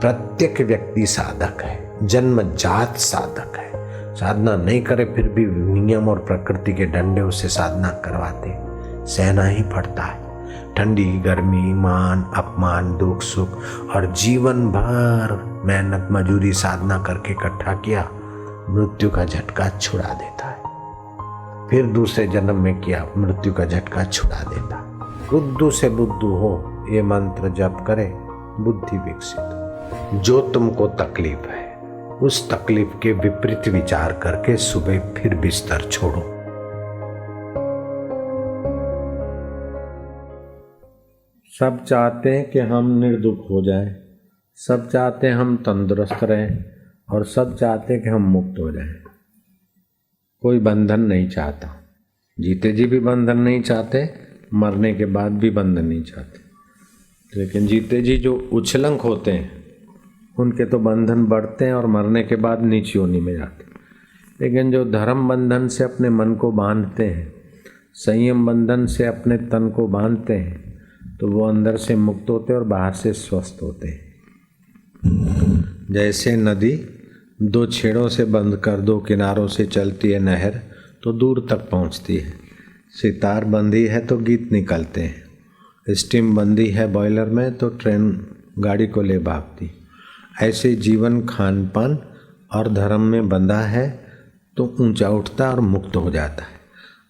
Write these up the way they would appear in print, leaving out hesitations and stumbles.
प्रत्येक व्यक्ति साधक है, जन्मजात साधक है। साधना नहीं करे फिर भी नियम और प्रकृति के डंडे उसे साधना करवाते, सहना ही पड़ता है। ठंडी गर्मी, मान अपमान, दुख सुख और जीवन भर मेहनत मजूरी साधना करके इकट्ठा किया, मृत्यु का झटका छुड़ा देता है। फिर दूसरे जन्म में किया, मृत्यु का झटका छुड़ा देता। बुद्धू से बुद्धू हो ये मंत्र जप करे, बुद्धि विकसित। जो तुमको तकलीफ है उस तकलीफ के विपरीत विचार करके सुबह फिर बिस्तर छोड़ो। सब चाहते हैं कि हम निर्दुख हो जाएं, सब चाहते हैं हम तंदुरुस्त रहें और सब चाहते हैं कि हम मुक्त हो जाएं। कोई बंधन नहीं चाहता। जीते जी भी बंधन नहीं चाहते, मरने के बाद भी बंधन नहीं चाहते। लेकिन जीते जी जो उछलंक होते हैं उनके तो बंधन बढ़ते हैं और मरने के बाद नीच योनि में जाते हैं। लेकिन जो धर्म बंधन से अपने मन को बांधते हैं, संयम बंधन से अपने तन को बांधते हैं, तो वो अंदर से मुक्त होते हैं और बाहर से स्वस्थ होते हैं। जैसे नदी दो छेड़ों से बंद कर दो किनारों से चलती है नहर तो दूर तक पहुंचती है। सितार बंधी है तो गीत निकलते हैं। स्टीम बंधी है बॉयलर में तो ट्रेन गाड़ी को ले भागती। ऐसे जीवन खान पान और धर्म में बंधा है तो ऊंचा उठता और मुक्त हो जाता है,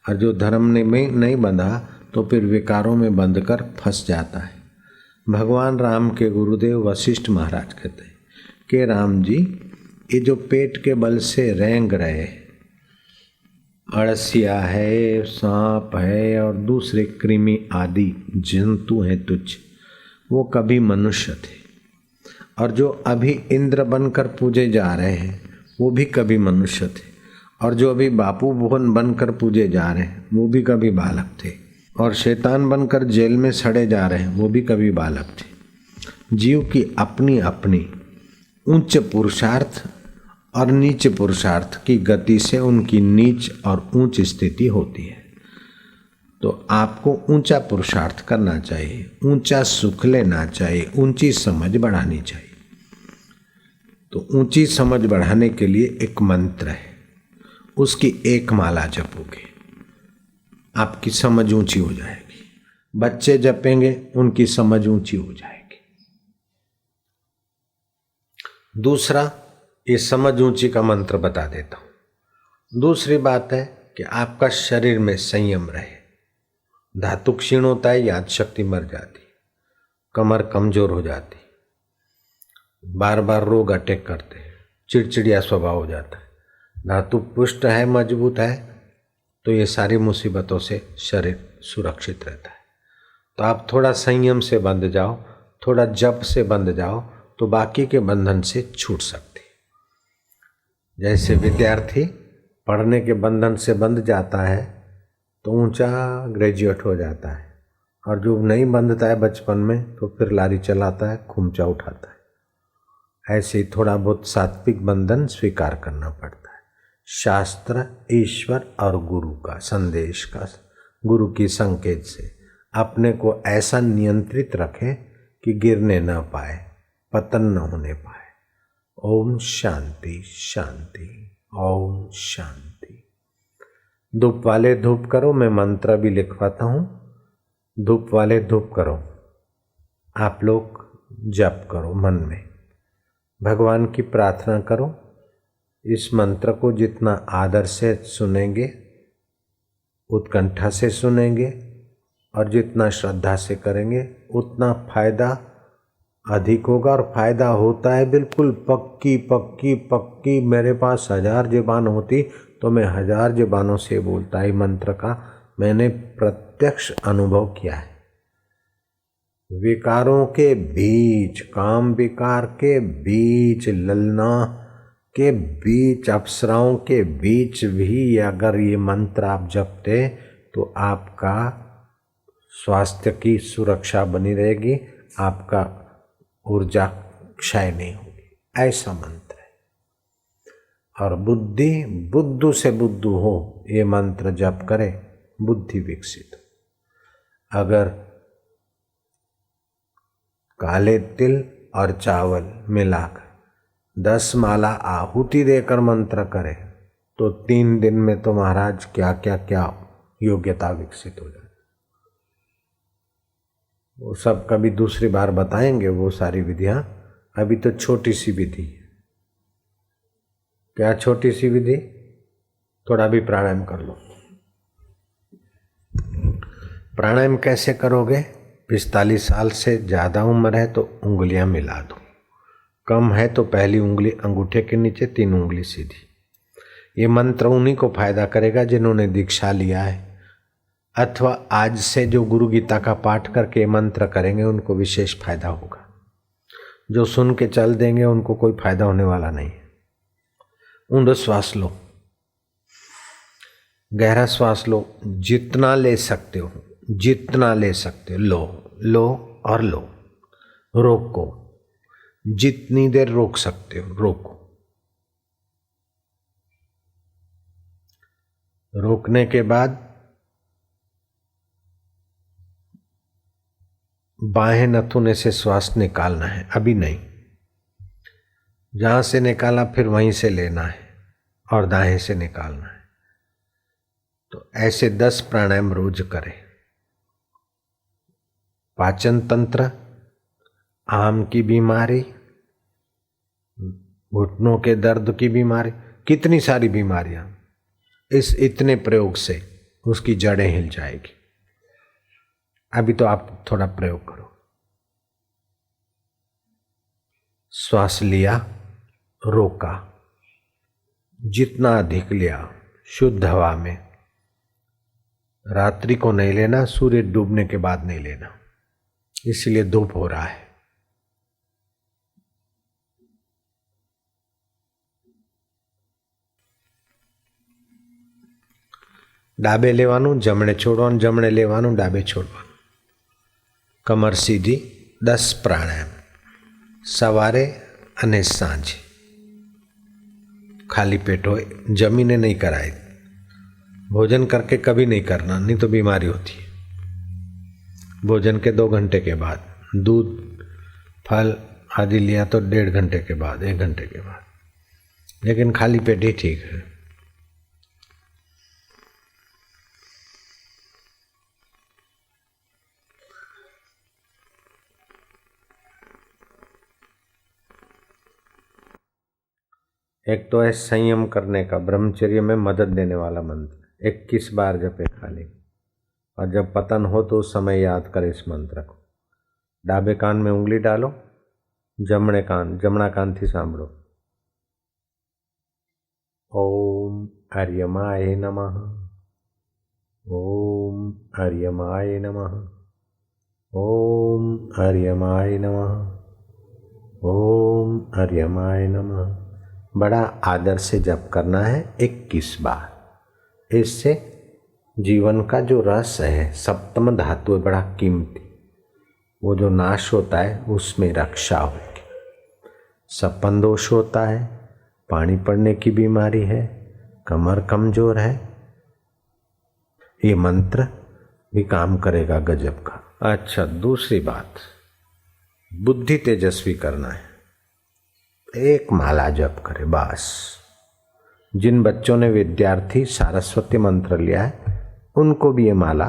और जो धर्म में नहीं बंधा तो फिर विकारों में बंध कर फंस जाता है। भगवान राम के गुरुदेव वशिष्ठ महाराज कहते हैं कि राम जी, ये जो पेट के बल से रेंग रहे, अड़सिया है, सांप है और दूसरे कृमि आदि जंतु हैं तुच्छ, वो कभी मनुष्य थे। और जो अभी इंद्र बनकर पूजे जा रहे हैं वो भी कभी मनुष्य थे। और जो अभी बापू भुवन बनकर पूजे जा रहे हैं वो भी कभी बालक थे। और शैतान बनकर जेल में सड़े जा रहे हैं वो भी कभी बालक थे। जीव की अपनी अपनी उच्च पुरुषार्थ और नीच पुरुषार्थ की गति से उनकी नीच और ऊंच स्थिति होती है। तो आपको ऊंचा पुरुषार्थ करना चाहिए, ऊंचा सुख लेना चाहिए, ऊंची समझ बढ़ानी चाहिए। तो ऊंची समझ बढ़ाने के लिए एक मंत्र है, उसकी एक माला जपोगे आपकी समझ ऊंची हो जाएगी। बच्चे जपेंगे उनकी समझ ऊंची हो जाएगी। दूसरा, ये समझ ऊंची का मंत्र बता देता हूं। दूसरी बात है कि आपका शरीर में संयम रहे। धातु क्षीण होता है, याद शक्ति मर जाती, कमर कमजोर हो जाती, बार बार रोग अटैक करते हैं, चिड़चिड़िया स्वभाव हो जाता है। धातु पुष्ट है, मजबूत है, तो ये सारी मुसीबतों से शरीर सुरक्षित रहता है। तो आप थोड़ा संयम से बंध जाओ, थोड़ा जप से बंध जाओ तो बाकी के बंधन से छूट सकते। जैसे विद्यार्थी पढ़ने के बंधन से बंध जाता है तो ऊंचा ग्रेजुएट हो जाता है, और जो नहीं बंधता है बचपन में तो फिर लारी चलाता है, खुमचा उठाता है। ऐसे ही थोड़ा बहुत सात्विक बंधन स्वीकार करना पड़ता है। शास्त्र, ईश्वर और गुरु का संदेश का, गुरु की संकेत से अपने को ऐसा नियंत्रित रखें कि गिरने न पाए, पतन न होने पाए। ओम शांति शांति, ओम शांति। धूप वाले धूप करो, मैं मंत्र भी लिखवाता हूँ। धूप वाले धूप करो, आप लोग जप करो, मन में भगवान की प्रार्थना करो। इस मंत्र को जितना आदर से सुनेंगे, उत्कंठा से सुनेंगे और जितना श्रद्धा से करेंगे उतना फायदा अधिक होगा। और फायदा होता है बिल्कुल पक्की पक्की पक्की। मेरे पास 1000 ज़बान होती तो मैं 1000 ज़बानों से बोलता है मंत्र का। मैंने प्रत्यक्ष अनुभव किया है। विकारों के बीच, काम विकार के बीच, ललना के बीच, अप्सराओं के बीच भी अगर ये मंत्र आप जपते तो आपका स्वास्थ्य की सुरक्षा बनी रहेगी, आपका ऊर्जा क्षय नहीं होगी। ऐसा मंत्र है। और बुद्धि, बुद्धू से बुद्धू हो ये मंत्र जप करे, बुद्धि विकसित हो। अगर काले तिल और चावल मिलाकर 10 माला आहुति देकर मंत्र करे तो 3 दिन में तो महाराज क्या क्या क्या योग्यता विकसित हो जाए। वो सब कभी दूसरी बार बताएंगे वो सारी विधियां। अभी तो छोटी सी विधि। क्या छोटी सी विधि? थोड़ा भी प्राणायाम कर लो। प्राणायाम कैसे करोगे? 45 साल से ज़्यादा उम्र है तो उंगलियां मिला दो, कम है तो पहली उंगली अंगूठे के नीचे, 3 उंगली सीधी। ये मंत्र उन्हीं को फायदा करेगा जिन्होंने दीक्षा लिया है, अथवा आज से जो गुरु गीता का पाठ करके मंत्र करेंगे उनको विशेष फायदा होगा। जो सुन के चल देंगे उनको कोई फायदा होने वाला नहीं है। ऊंडो श्वास लो, गहरा श्वास लो, जितना ले सकते हो, जितना ले सकते हो लो, लो और लो। रोको, जितनी देर रोक सकते हो रोको। रोकने के बाद बाहें नथुने से श्वास निकालना है, अभी नहीं। जहां से निकाला फिर वहीं से लेना है और दाएं से निकालना है। तो ऐसे 10 प्राणायाम रोज करें। पाचन तंत्र, आम की बीमारी, घुटनों के दर्द की बीमारी, कितनी सारी बीमारियां, इस इतने प्रयोग से उसकी जड़ें हिल जाएगी। अभी तो आप थोड़ा प्रयोग करो। श्वास लिया, रोका, जितना अधिक लिया शुद्ध हवा में। रात्रि को नहीं लेना, सूर्य डूबने के बाद नहीं लेना, इसलिए धूप हो रहा है। ડાબે લેવાનું, જમણે છોડવાનું, જમણે લેવાનું, ડાબે છોડવાનું। કમર સીધી। 10 પ્રાણાયામ સવારે અને સાંજે खाली पेट हो, जमीने नहीं कराए। भोजन करके कभी नहीं करना, नहीं तो बीमारी होती है। भोजन के 2 घंटे के बाद, दूध फल आदि लिया तो 1.5 घंटे के बाद, 1 घंटे के बाद, लेकिन खाली पेट ही ठीक है। एक तो है संयम करने का, ब्रह्मचर्य में मदद देने वाला मंत्र। 21 बार जपे खाली, और जब पतन हो तो उस समय याद करे इस मंत्र को। डाबे कान में उंगली डालो, जमणा कान थी सांभळो। ओम आर्यमाय नमः, ओम आर्यमाय नमः, ओम आर्यमाय नमः, ओम आर्यमाय नमः। बड़ा आदर से जप करना है 21 बार। इससे जीवन का जो रस है, सप्तम धातु है, बड़ा कीमती, वो जो नाश होता है उसमें रक्षा होगी। सपन दोष होता है, पानी पड़ने की बीमारी है, कमर कमजोर है, ये मंत्र भी काम करेगा गजब का। अच्छा, दूसरी बात, बुद्धि तेजस्वी करना है। 1 माला जप करे बस। जिन बच्चों ने विद्यार्थी सारस्वती मंत्र लिया है उनको भी ये माला,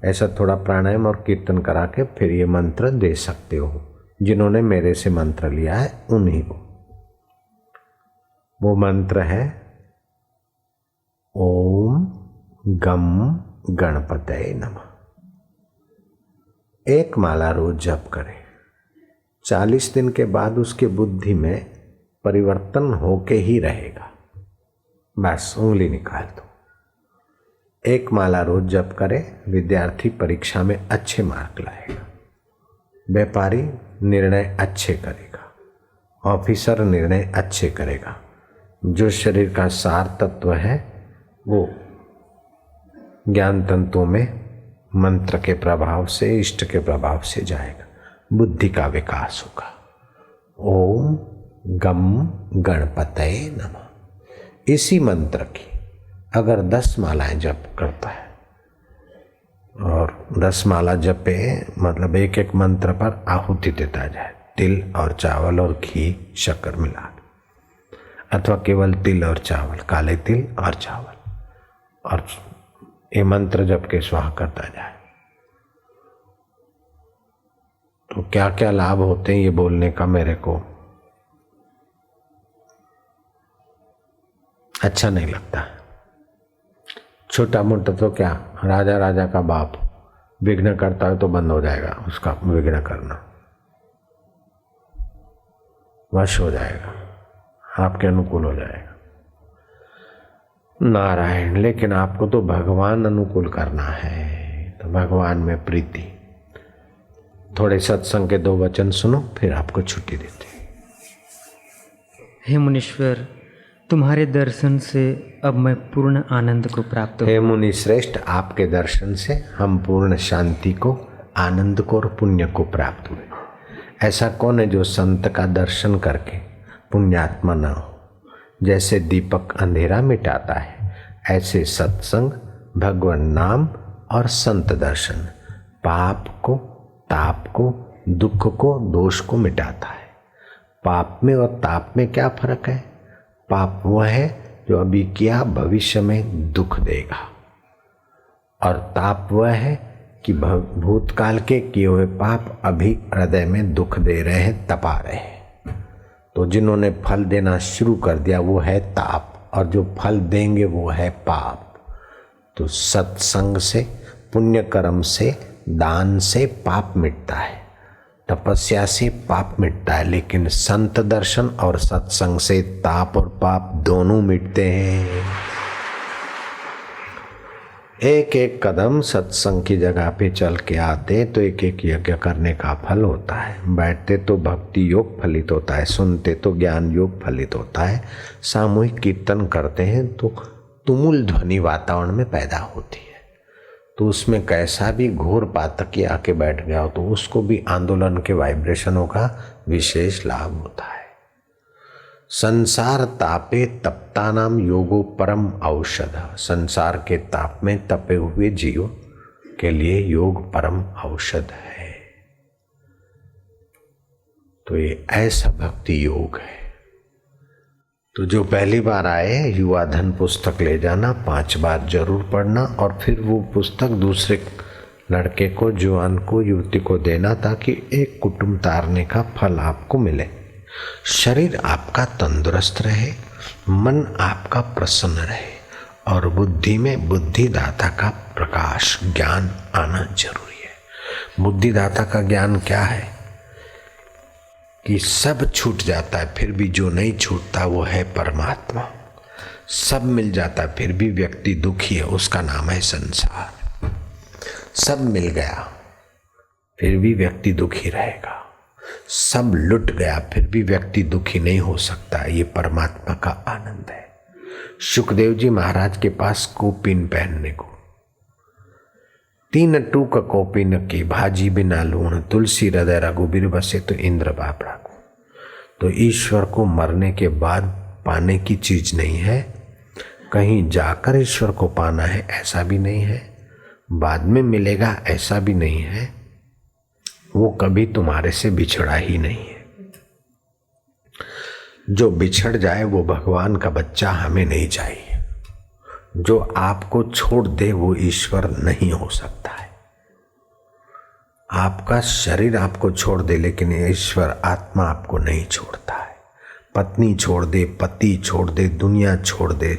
ऐसा थोड़ा प्राणायाम और कीर्तन करा के फिर ये मंत्र दे सकते हो। जिन्होंने मेरे से मंत्र लिया है उन्हीं को। वो मंत्र है ओम गम गणपतये नमः। 1 माला रोज जप करे। 40 दिन के बाद उसके बुद्धि में परिवर्तन होके ही रहेगा। बस उंगली निकाल दो। 1 माला रोज जप करे, विद्यार्थी परीक्षा में अच्छे मार्क लाएगा, व्यापारी निर्णय अच्छे करेगा, ऑफिसर निर्णय अच्छे करेगा। जो शरीर का सार तत्व है वो ज्ञान तंतुओं में मंत्र के प्रभाव से, इष्ट के प्रभाव से जाएगा, बुद्धि का विकास होगा। ओम गम गणपतये नमः। इसी मंत्र की अगर 10 मालाएं जप करता है, और 10 माला जपे मतलब एक मंत्र पर आहुति देता जाए, तिल और चावल और घी शक्कर मिला के, अथवा केवल तिल और चावल, काले तिल और चावल, और ये मंत्र जप के स्वाहा करता जाए तो क्या क्या लाभ होते हैं ये बोलने का मेरे को अच्छा नहीं लगता। छोटा मोटा तो क्या, राजा का बाप विघ्न करता है तो बंद हो जाएगा, उसका विघ्न करना वश हो जाएगा, आपके अनुकूल हो जाएगा नारायण। लेकिन आपको तो भगवान अनुकूल करना है, तो भगवान में प्रीति। थोड़े सत्संग के 2 वचन सुनो, फिर आपको छुट्टी देते हैं। हे मुनीश्वर, तुम्हारे दर्शन से अब मैं पूर्ण आनंद को प्राप्त हे मुनि श्रेष्ठ, आपके दर्शन से हम पूर्ण शांति को, आनंद को और पुण्य को प्राप्त हुए। ऐसा कौन है जो संत का दर्शन करके पुण्यात्मा न हो। जैसे दीपक अंधेरा मिटाता है, ऐसे सत्संग, भगवान नाम और संत दर्शन पाप को, ताप को, दुख को, दोष को मिटाता है। पाप में और ताप में क्या फर्क है? पाप वह है जो अभी किया भविष्य में दुख देगा, और ताप वह है कि भूतकाल के किए हुए पाप अभी हृदय में दुख दे रहे हैं, तपा रहे हैं। तो जिन्होंने फल देना शुरू कर दिया वो है ताप, और जो फल देंगे वो है पाप। तो सत्संग से, पुण्य कर्म से, दान से पाप मिटता है, तपस्या से पाप मिटता है, लेकिन संत दर्शन और सत्संग से ताप और पाप दोनों मिटते हैं। एक एक कदम सत्संग की जगह पे चल के आते तो एक एक यज्ञ करने का फल होता है। बैठते तो भक्ति योग फलित होता है, सुनते तो ज्ञान योग फलित होता है, सामूहिक कीर्तन करते हैं तो तुमुल ध्वनि वातावरण में पैदा होती है। तो उसमें कैसा भी घोर पातकी आके बैठ गया हो तो उसको भी आंदोलन के वाइब्रेशनों का विशेष लाभ होता है। संसार तापे तप्ता नाम योगो परम औषध। संसार के ताप में तपे हुए जीव के लिए योग परम औषध है। तो ये ऐसा भक्ति योग है। तो जो पहली बार आए, युवा धन पुस्तक ले जाना, 5 बार जरूर पढ़ना, और फिर वो पुस्तक दूसरे लड़के को, जवान को, युवती को देना, ताकि एक कुटुंब तारने का फल आपको मिले। शरीर आपका तंदुरुस्त रहे, मन आपका प्रसन्न रहे, और बुद्धि में बुद्धिदाता का प्रकाश, ज्ञान आना जरूरी है। बुद्धिदाता का ज्ञान क्या है कि सब छूट जाता है फिर भी जो नहीं छूटता वो है परमात्मा। सब मिल जाता है फिर भी व्यक्ति दुखी है, उसका नाम है संसार। सब मिल गया फिर भी व्यक्ति दुखी रहेगा, सब लुट गया फिर भी व्यक्ति दुखी नहीं हो सकता। ये परमात्मा का आनंद है। सुखदेव जी महाराज के पास कौपीन पहनने को, 3 टूक कौपीन की भाजी बिना लूण, तुलसी हृदय रघुबीर बसे तो इंद्र बापड़ा को। तो ईश्वर को मरने के बाद पाने की चीज नहीं है, कहीं जाकर ईश्वर को पाना है ऐसा भी नहीं है, बाद में मिलेगा ऐसा भी नहीं है। वो कभी तुम्हारे से बिछड़ा ही नहीं है। जो बिछड़ जाए वो भगवान का बच्चा हमें नहीं चाहिए। जो आपको छोड़ दे वो ईश्वर नहीं हो सकता है। आपका शरीर आपको छोड़ दे लेकिन ईश्वर आत्मा आपको नहीं छोड़ता है। पत्नी छोड़ दे, पति छोड़ दे, दुनिया छोड़ दे,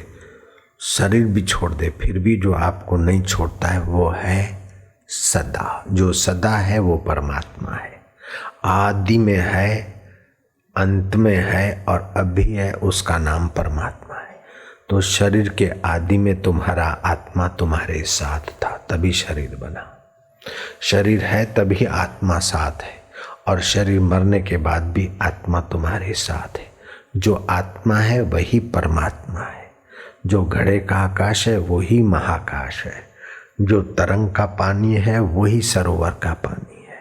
शरीर भी छोड़ दे, फिर भी जो आपको नहीं छोड़ता है वो है सदा। जो सदा है वो परमात्मा है। आदि में है, अंत में है और अभी है, उसका नाम परमात्मा है। तो शरीर के आदि में तुम्हारा आत्मा तुम्हारे साथ था, तभी शरीर बना। शरीर है तभी आत्मा साथ है, और शरीर मरने के बाद भी आत्मा तुम्हारे साथ है। जो आत्मा है वही परमात्मा है। जो घड़े का आकाश है वही महाकाश है। जो तरंग का पानी है वही सरोवर का पानी है।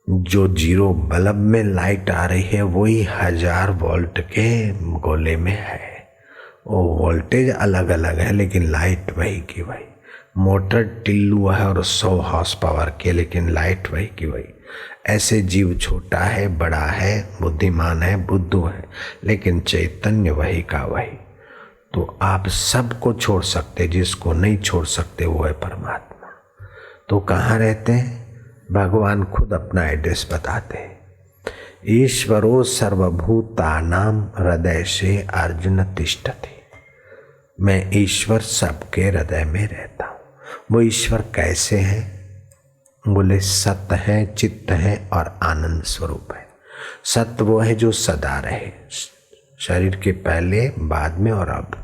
जो 0 बल्ब में लाइट आ रही है वही 1000 वोल्ट के गोले में है। वो वोल्टेज अलग अलग है लेकिन लाइट वही की वही। मोटर टिल्लू है और 100 हॉर्स पावर के, लेकिन लाइट वही की वही। ऐसे जीव छोटा है, बड़ा है, बुद्धिमान है, बुद्धू है, लेकिन चैतन्य वही का वही। तो आप सबको छोड़ सकते, जिसको नहीं छोड़ सकते वो है परमात्मा। तो कहाँ रहते हैं? भगवान खुद अपना एड्रेस बताते हैं। ईश्वरो सर्वभूतानां हृदय से अर्जुन तिष्ठति। मैं ईश्वर सबके हृदय में रहता हूँ। वो ईश्वर कैसे है? बोले सत्य है, चित्त है और आनंद स्वरूप है। सत्य वो है जो सदा रहे, शरीर के पहले, बाद में और अब।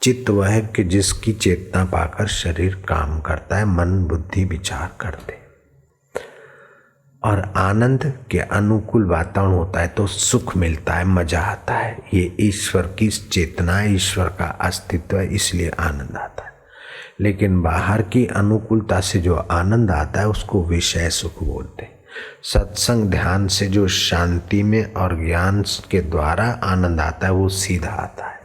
चित्त वह है कि जिसकी चेतना पाकर शरीर काम करता है, मन बुद्धि विचार करते। और आनंद के अनुकूल वातावरण होता है तो सुख मिलता है, मजा आता है। ये ईश्वर की चेतना, ईश्वर का अस्तित्व है, इसलिए आनंद आता है। लेकिन बाहर की अनुकूलता से जो आनंद आता है उसको विषय सुख बोलते हैं। सत्संग ध्यान से जो शांति में और ज्ञान के द्वारा आनंद आता है वो सीधा आता है।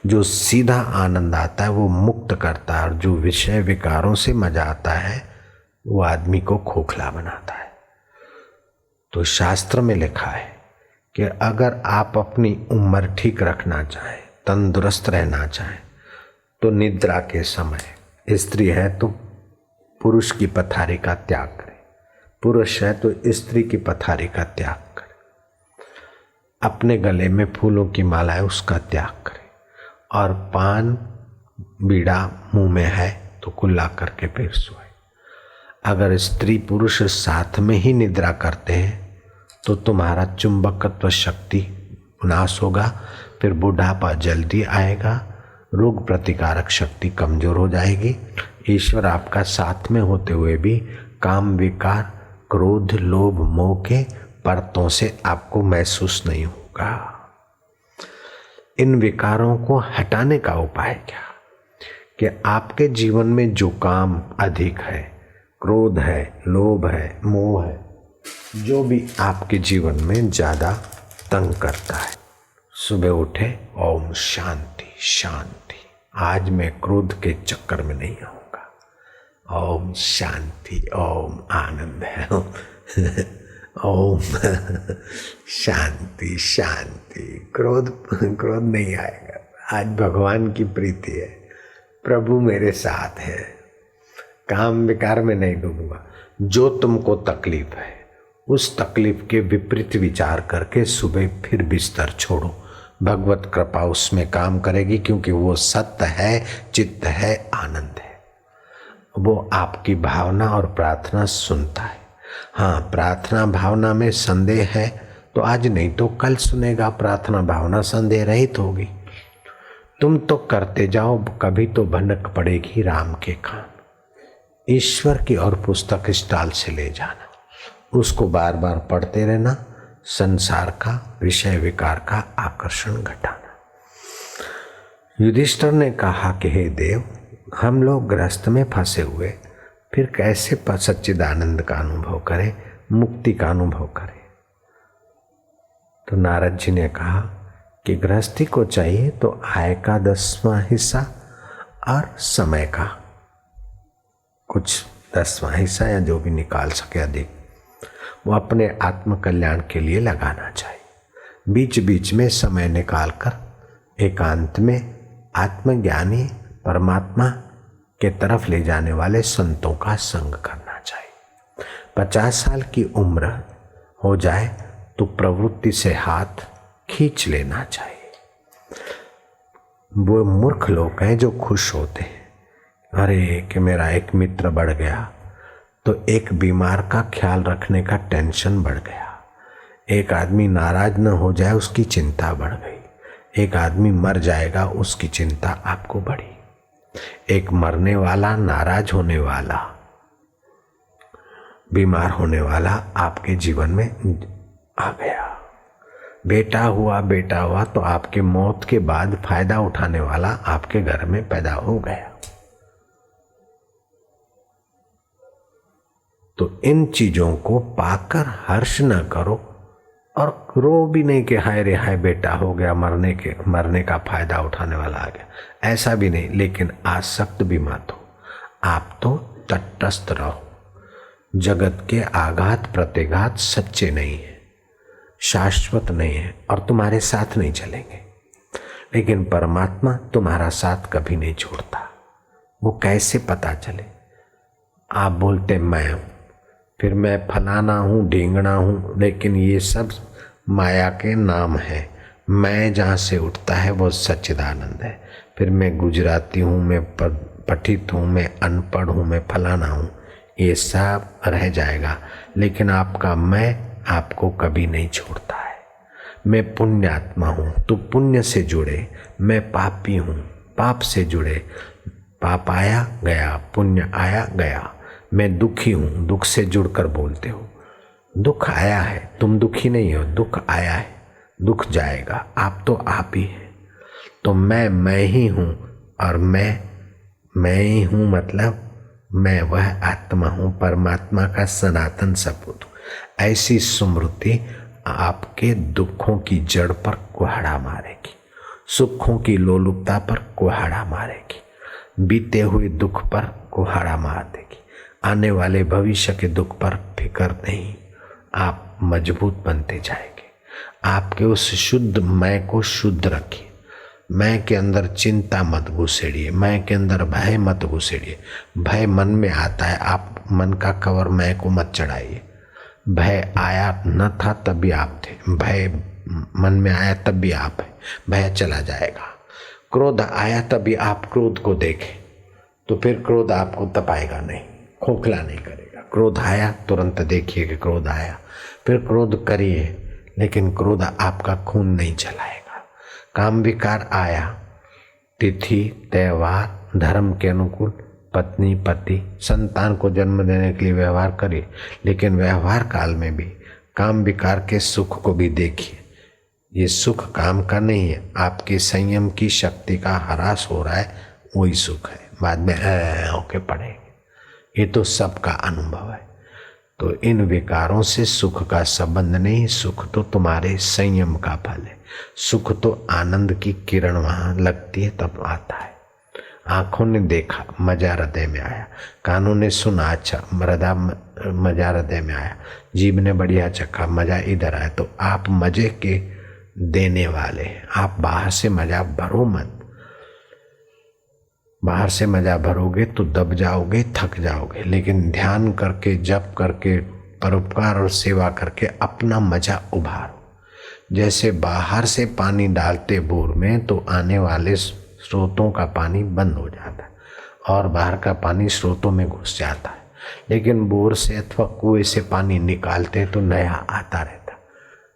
जो सीधा आनंद आता है वो मुक्त करता है, और जो विषय विकारों से मजा आता है वो आदमी को खोखला बनाता है। तो शास्त्र में लिखा है कि अगर आप अपनी उम्र ठीक रखना चाहें, तंदुरुस्त रहना चाहें, तो निद्रा के समय, स्त्री है तो पुरुष की पथारी का त्याग करें, पुरुष है तो स्त्री की पथारी का त्याग करें, अपने गले में फूलों की माला है उसका त्याग करें, और पान बीड़ा मुंह में है तो कुल्ला करके फिर सोए। अगर स्त्री पुरुष साथ में ही निद्रा करते हैं तो तुम्हारा चुंबकत्व शक्ति नाश होगा, फिर बुढ़ापा जल्दी आएगा, रोग प्रतिकारक शक्ति कमजोर हो जाएगी। ईश्वर आपका साथ में होते हुए भी काम विकार, क्रोध, लोभ, मोह के परतों से आपको महसूस नहीं होगा। इन विकारों को हटाने का उपाय क्या? कि आपके जीवन में जो काम अधिक है, क्रोध है, लोभ है, मोह है, जो भी आपके जीवन में ज्यादा तंग करता है, सुबह उठे ओम शांति शांति, आज मैं क्रोध के चक्कर में नहीं आऊंगा, ओम शांति, ओम आनंद है, ओम शांति शांति, क्रोध नहीं आएगा। आज भगवान की प्रीति है, प्रभु मेरे साथ है, काम विकार में नहीं डूबूंगा। जो तुमको तकलीफ है उस तकलीफ के विपरीत विचार करके सुबह फिर बिस्तर छोड़ो, भगवत कृपा उसमें काम करेगी, क्योंकि वो सत्य है, चित्त है, आनंद है। वो आपकी भावना और प्रार्थना सुनता है। हाँ, प्रार्थना भावना में संदेह है तो आज नहीं तो कल सुनेगा, प्रार्थना भावना संदेह रहित होगी। तुम तो करते जाओ, कभी तो भनक पड़ेगी राम के कान। ईश्वर की और पुस्तक स्टॉल से ले जाना, उसको बार बार पढ़ते रहना, संसार का, विषय विकार का आकर्षण घटाना। युधिष्ठिर ने कहा कि हे देव, हम लोग गृहस्थ में फंसे हुए, फिर कैसे सच्चिदानंद का अनुभव करें, मुक्ति का अनुभव करें? तो नारद जी ने कहा कि गृहस्थी को चाहिए तो आय का 10वां हिस्सा और समय का कुछ 10वां हिस्सा या जो भी निकाल सके अधिक, वो अपने आत्म कल्याण के लिए लगाना चाहिए। बीच बीच में समय निकालकर एकांत में आत्मज्ञानी परमात्मा के तरफ ले जाने वाले संतों का संग करना चाहिए। 50 साल की उम्र हो जाए तो प्रवृत्ति से हाथ खींच लेना चाहिए। वो मूर्ख लोग हैं जो खुश होते हैं, अरे कि मेरा एक मित्र बढ़ गया, तो एक बीमार का ख्याल रखने का टेंशन बढ़ गया। एक आदमी नाराज न हो जाए उसकी चिंता बढ़ गई। एक आदमी मर जाएगा उसकी चिंता आपको बढ़ी। एक मरने वाला, नाराज होने वाला, बीमार होने वाला आपके जीवन में आ गया। बेटा हुआ तो आपके मौत के बाद फायदा उठाने वाला आपके घर में पैदा हो गया। तो इन चीजों को पाकर हर्ष न करो और रो भी नहीं कि हाय रे हाय बेटा हो गया, मरने का फायदा उठाने वाला आ गया, ऐसा भी नहीं। लेकिन आसक्त भी मत हो, आप तो तटस्थ रहो। जगत के आघात प्रत्यघात सच्चे नहीं है, शाश्वत नहीं है और तुम्हारे साथ नहीं चलेंगे। लेकिन परमात्मा तुम्हारा साथ कभी नहीं छोड़ता। वो कैसे पता चले? आप बोलते मैं हूं, फिर मैं फलाना हूं, ढींगना हूं, लेकिन ये सब माया के नाम है। मैं जहाँ से उठता है वो सच्चिदानंद है। फिर मैं गुजराती हूँ, मैं पठित हूँ, मैं अनपढ़ हूँ, मैं फलाना हूँ, ये सब रह जाएगा। लेकिन आपका मैं आपको कभी नहीं छोड़ता है। मैं पुण्यात्मा हूँ तो पुण्य से जुड़े, मैं पापी हूँ पाप से जुड़े, पाप आया गया, पुण्य आया गया। मैं दुखी हूँ, दुख से जुड़कर बोलते हो। दुख आया है, तुम दुखी नहीं हो, दुख आया है, दुख जाएगा, आप तो आप ही है। तो मैं ही हूँ और मैं ही हूँ, मतलब मैं वह आत्मा हूँ, परमात्मा का सनातन सपूत हूँ। ऐसी स्मृति आपके दुखों की जड़ पर कुहाड़ा मारेगी, सुखों की लोलुपता पर कुहाड़ा मारेगी, बीते हुए दुख पर कुहाड़ा मार देगी, आने वाले भविष्य के दुख पर फिक्र नहीं। आप मजबूत बनते जाएंगे। आपके उस शुद्ध मैं को शुद्ध रखिए। मैं के अंदर चिंता मत घुसेड़िए, मैं के अंदर भय मत घुसेड़िए। भय मन में आता है, आप मन का कवर मैं को मत चढ़ाइए। भय आया न था तब भी आप थे, भय मन में आया तब भी आप है, भय चला जाएगा। क्रोध आया तभी आप क्रोध को देखें तो फिर क्रोध आपको तपाएगा नहीं, खोखला नहीं करेगा। क्रोध आया तुरंत देखिए कि क्रोध आया, फिर क्रोध करिए, लेकिन क्रोध आपका खून नहीं चलाएगा। काम विकार आया, तिथि त्योहार धर्म के अनुकूल पत्नी पति संतान को जन्म देने के लिए व्यवहार करिए, लेकिन व्यवहार काल में भी काम विकार के सुख को भी देखिए। ये सुख काम का नहीं है, आपके संयम की शक्ति का ह्रास हो रहा है, वही सुख है। बाद में होके पड़ेंगे, ये तो सबका अनुभव है। तो इन विकारों से सुख का संबंध नहीं, सुख तो तुम्हारे संयम का फल है। सुख तो आनंद की किरण वहां लगती है तब आता है। आंखों ने देखा, मजा हृदय में आया, कानों ने सुना, अच्छा मजा हृदय में आया, जीभ ने बढ़िया चखा, मजा इधर आया। तो आप मजे के देने वाले हैं। आप बाहर से मजा भरो मत। बाहर से मजा भरोगे तो दब जाओगे, थक जाओगे। लेकिन ध्यान करके, जप करके, परोपकार और सेवा करके अपना मजा उभारो। जैसे बाहर से पानी डालते बोर में तो आने वाले स्रोतों का पानी बंद हो जाता है और बाहर का पानी स्रोतों में घुस जाता है। लेकिन बोर से अथवा कुएं से पानी निकालते तो नया आता रहता।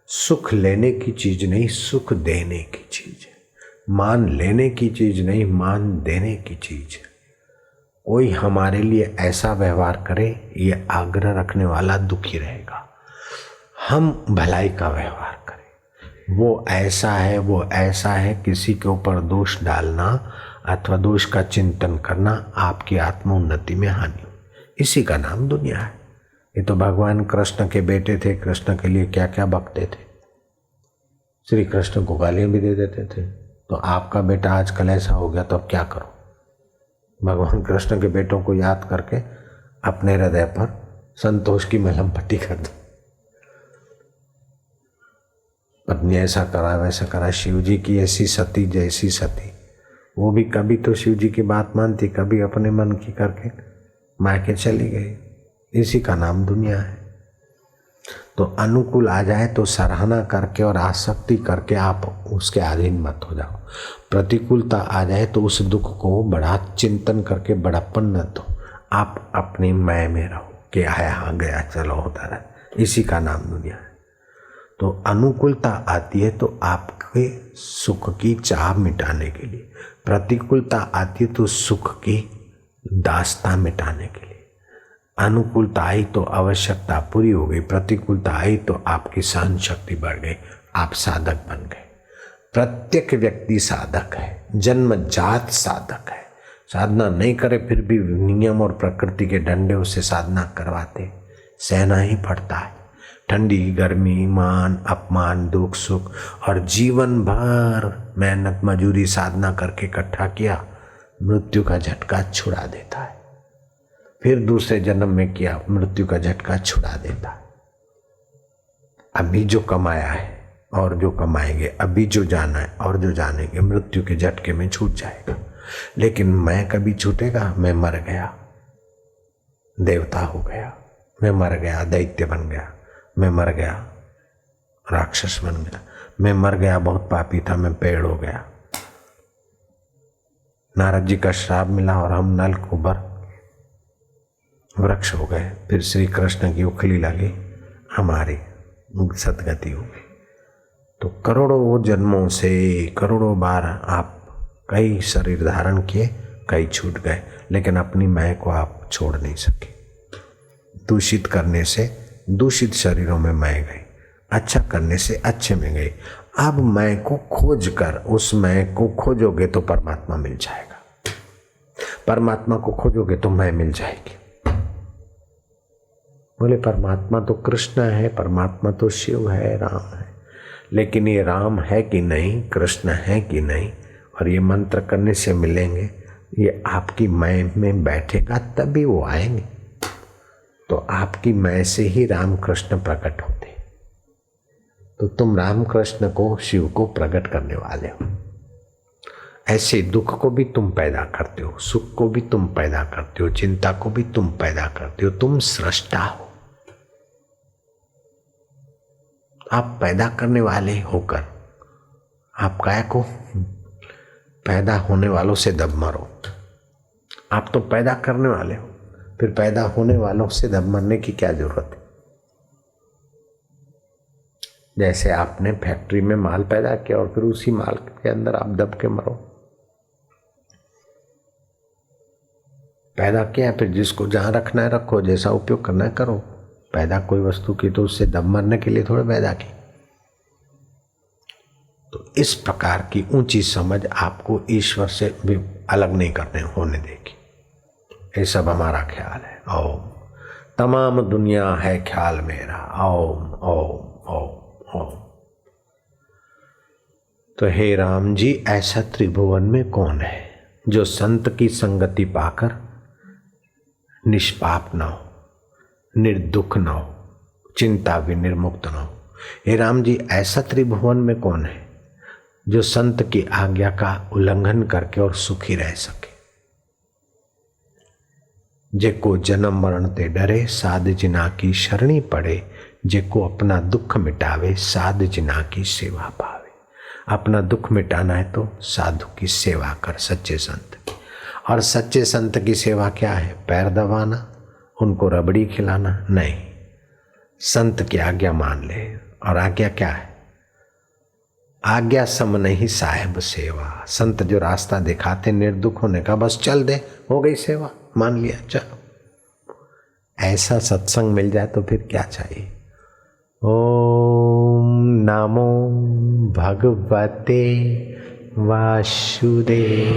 सुख लेने की चीज नहीं, सुख देने की चीज है। मान लेने की चीज नहीं, मान देने की चीज है। कोई हमारे लिए ऐसा व्यवहार करे, ये आग्रह रखने वाला दुखी रहेगा। हम भलाई का व्यवहार करें। वो ऐसा है, वो ऐसा है, किसी के ऊपर दोष डालना अथवा दोष का चिंतन करना आपकी आत्मोन्नति में हानि हो। इसी का नाम दुनिया है। ये तो भगवान कृष्ण के बेटे थे, कृष्ण के लिए क्या क्या बकते थे। श्री कृष्ण को गालियां भी दे देते थे। तो आपका बेटा आजकल ऐसा हो गया तो अब क्या करो? भगवान कृष्ण के बेटों को याद करके अपने हृदय पर संतोष की मलहम पट्टी कर दो। पत्नी ऐसा करा, वैसा करा, शिव जी की ऐसी सती जैसी सती। वो भी कभी तो शिव जी की बात मानती, कभी अपने मन की करके मायके चली गई। इसी का नाम दुनिया है। तो अनुकूल आ जाए तो सराहना करके और आसक्ति करके आप उसके अधीन मत हो जाओ। प्रतिकूलता आ जाए तो उस दुख को बड़ा चिंतन करके बड़ापन न दो। आप अपनी मैं में रहो कि आया हाँ गया चलो होता रहे। इसी का नाम दुनिया है। तो अनुकूलता आती है तो आपके सुख की चाह मिटाने के लिए, प्रतिकूलता आती है तो सुख की दास्तां मिटाने के लिए। अनुकूलता आई तो आवश्यकता पूरी हो गई, प्रतिकूलता आई तो आपकी सहन शक्ति बढ़ गई, आप साधक बन गए। प्रत्येक व्यक्ति साधक है, जन्मजात साधक है। साधना नहीं करे फिर भी नियम और प्रकृति के डंडे उसे साधना करवाते, सहना ही पड़ता है। ठंडी गर्मी, मान अपमान, दुख सुख और जीवन भर मेहनत मजूरी साधना करके इकट्ठा किया, मृत्यु का झटका छुड़ा देता है। फिर दूसरे जन्म में किया, मृत्यु का झटका छुड़ा देता। अभी जो कमाया है और जो कमाएंगे, अभी जो जाना है और जो जानेंगे, मृत्यु के झटके में छूट जाएगा। लेकिन मैं कभी छूटेगा? मैं मर गया, देवता हो गया, मैं मर गया, दैत्य बन गया, मैं मर गया, राक्षस बन गया, मैं मर गया, बहुत पापी था, मैं पेड़ हो गया। नारद जी का श्राप मिला और हम नल कुबर वृक्ष हो गए। फिर श्री कृष्ण की उखली लगी, हमारी सदगति हो गई। तो करोड़ों जन्मों से करोड़ों बार आप कई शरीर धारण किए, कई छूट गए, लेकिन अपनी मैं को आप छोड़ नहीं सके। दूषित करने से दूषित शरीरों में मैं गई, अच्छा करने से अच्छे में गई। अब मैं को खोज कर उस मैं को खोजोगे तो परमात्मा मिल जाएगा, परमात्मा को खोजोगे तो मैं मिल जाएगी। बोले परमात्मा तो कृष्ण है, परमात्मा तो शिव है, राम है, लेकिन ये राम है कि नहीं, कृष्ण है कि नहीं, और ये मंत्र करने से मिलेंगे, ये आपकी मैं में बैठेगा तभी वो आएंगे। तो आपकी मैं से ही राम कृष्ण प्रकट होते। तो तुम राम कृष्ण को, शिव को प्रकट करने वाले हो। ऐसे दुख को भी तुम पैदा करते हो, सुख को भी तुम पैदा करते हो, चिंता को भी तुम पैदा करते हो। तुम सृष्टा हो। आप पैदा करने वाले होकर आप काय को पैदा होने वालों से दब मरो। आप तो पैदा करने वाले हो, फिर पैदा होने वालों से दब मरने की क्या जरूरत है? जैसे आपने फैक्ट्री में माल पैदा किया और फिर उसी माल के अंदर आप दब के मरो। पैदा किया, फिर जिसको जहां रखना है रखो, जैसा उपयोग करना है करो। पैदा कोई वस्तु की तो उससे दब मरने के लिए थोड़े पैदा की। तो इस प्रकार की ऊंची समझ आपको ईश्वर से भी अलग नहीं करने होने देगी। ये सब हमारा ख्याल है। ओम, तमाम दुनिया है ख्याल मेरा। ओम ओम ओम ओम। तो हे राम जी, ऐसा त्रिभुवन में कौन है जो संत की संगति पाकर निष्पाप न हो, निर्दुख न हो, चिंता भी निर्मुक्त न हो। हे राम जी, ऐसा त्रिभुवन में कौन है जो संत की आज्ञा का उल्लंघन करके और सुखी रह सके। जेको जन्म मरण ते डरे, साध जिना की शरणी पड़े। जेको अपना दुख मिटावे, साध जिना की सेवा पावे। अपना दुख मिटाना है तो साधु की सेवा कर, सच्चे संत की। और सच्चे संत की सेवा क्या है? पैर दबाना, उनको रबड़ी खिलाना नहीं, संत की आज्ञा मान ले। और आज्ञा क्या है? आज्ञा सम नहीं साहेब सेवा। संत जो रास्ता दिखाते निर्दुख होने का, बस चल दे, हो गई सेवा, मान लिया, चलो। ऐसा सत्संग मिल जाए तो फिर क्या चाहिए। ओम नमो भगवते वासुदेवाय।